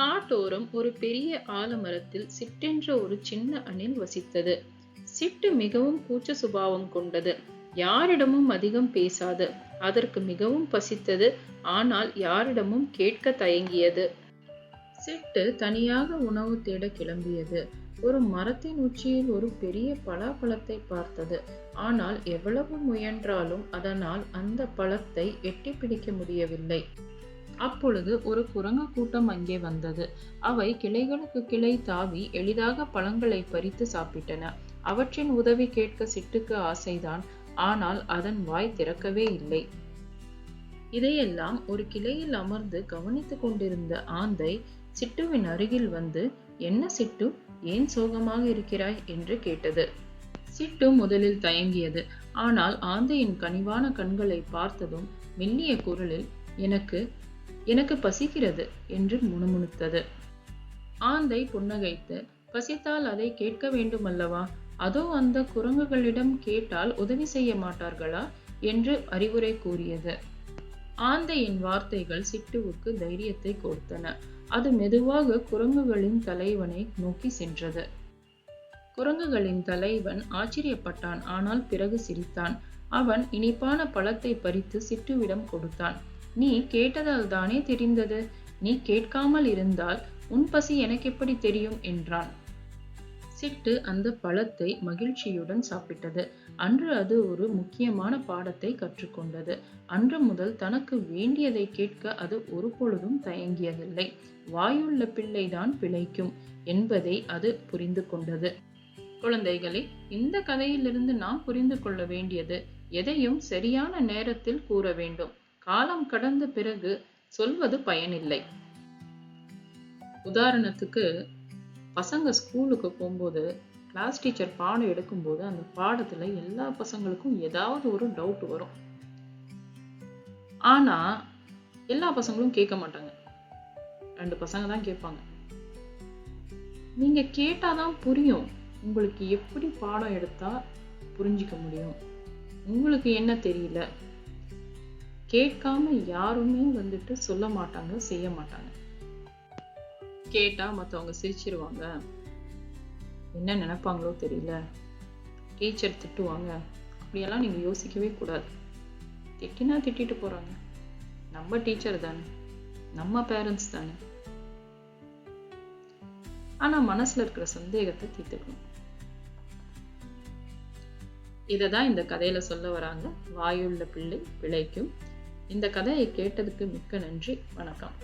காட்டோரம் ஒரு பெரிய ஆலமரத்தில் சிட்டென்ற ஒரு சின்ன அணில் வசித்தது. சிட்டு மிகவும் கூச்ச சுபாவம் கொண்டது. யாரிடமும் அதிகம் பேசாது. அதற்கு மிகவும் பசித்தது. ஆனால் யாரிடமும் கேட்க தயங்கியது. சிட்டு தனியாக உணவு தேட கிளம்பியது. ஒரு மரத்தின் உச்சியில் ஒரு பெரிய பலாப்பழத்தை பார்த்தது. ஆனால் எவ்வளவு முயன்றாலும் அதனால் அந்த பழத்தை எட்டி பிடிக்க முடியவில்லை. அப்பொழுது ஒரு குரங்கு கூட்டம் அங்கே வந்தது. அவை கிளைகளுக்கு கிளை தாவி எளிதாக பழங்களை பறித்து சாப்பிட்டன. அவற்றின் உதவி கேட்க சிட்டுக்கு ஆசைதான். ஆனால் அதன் வாய் திறக்கவே இல்லை. இதையெல்லாம் ஒரு கிளையில் அமர்ந்து கவனித்துக் கொண்டிருந்த ஆந்தை சிட்டுவின் அருகில் வந்து, "என்ன சிட்டு, ஏன் சோகமாக இருக்கிறாய்?" என்று கேட்டது. சிட்டு முதலில் தயங்கியது. ஆனால் ஆந்தையின் கனிவான கண்களை பார்த்ததும் மெல்லிய குரலில், எனக்கு எனக்கு பசிக்கிறது" என்று முணுமுணுத்தது. ஆந்தை புன்னகைத்து, "பசித்தால் அதை கேட்க வேண்டுமல்லவா? அதோ அந்த குரங்குகளிடம் கேட்டால் உதவி செய்ய மாட்டார்களா?" என்று அறிவுரை கூறியது. ஆந்தையின் வார்த்தைகள் சிட்டுவுக்கு தைரியத்தை கொடுத்தன. அது மெதுவாக குரங்குகளின் தலைவனை நோக்கி சென்றது. குரங்குகளின் தலைவன் ஆச்சரியப்பட்டான். ஆனால் பிறகு சிரித்தான். அவன் இனிப்பான பழத்தை பறித்து சிட்டுவிடம் கொடுத்தான். "நீ கேட்டதால் தானே தெரிந்தது. நீ கேட்காமல் இருந்தால் உன் பசி எனக்கு எப்படி தெரியும்?" என்றான். சிட்டு அந்த பழத்தை மகிழ்ச்சியுடன் சாப்பிட்டது. அன்று அது ஒரு முக்கியமான பாடத்தை கற்றுக்கொண்டது. அன்று முதல் தனக்கு வேண்டியதை கேட்க அது ஒருபொழுதும் தயங்கியதில்லை. வாயுள்ள பிள்ளைதான் பிழைக்கும் என்பதை அது புரிந்து கொண்டது. குழந்தைகளே, இந்த கதையிலிருந்து நாம் புரிந்து கொள்ள வேண்டியது, எதையும் சரியான நேரத்தில் கூற வேண்டும். காலம் கடந்த பிறகு சொல்வது பயனில்லை. உதாரணத்துக்கு, பசங்க ஸ்கூலுக்கு போகும்போது கிளாஸ் டீச்சர் பாடம் எடுக்கும்போது அந்த பாடத்துல எல்லா பசங்களுக்கும் ஏதாவது ஒரு டவுட் வரும். ஆனா எல்லா பசங்களும் கேட்க மாட்டாங்க. 2 பசங்க தான் கேட்பாங்க. நீங்க கேட்டாதான் புரியும். உங்களுக்கு எப்படி பாடம் எடுத்தா புரிஞ்சிக்க முடியும்? உங்களுக்கு என்ன தெரியல? கேட்காம யாருமே சொல்ல மாட்டாங்க, செய்ய மாட்டாங்க. கேட்டா மத்தவங்க சிரிச்சிருவாங்க, என்ன நினைப்பாங்களோ தெரியல, டீச்சர் திட்டுவாங்க. அப்படியெல்லாம் நீங்க யோசிக்கவே கூடாது. திட்டினா திட்டிட்டு போறாங்க. நம்ம டீச்சர் தானே, நம்ம பேரண்ட்ஸ் தானே. ஆனா மனசுல இருக்கிற சந்தேகத்தை தீர்த்துக்கணும். இததான் இந்த கதையில சொல்ல வராங்க. வாயுள்ள பிள்ளை பிழைக்கும். இந்த கதையை கேட்டதுக்கு மிக்க நன்றி. வணக்கம்.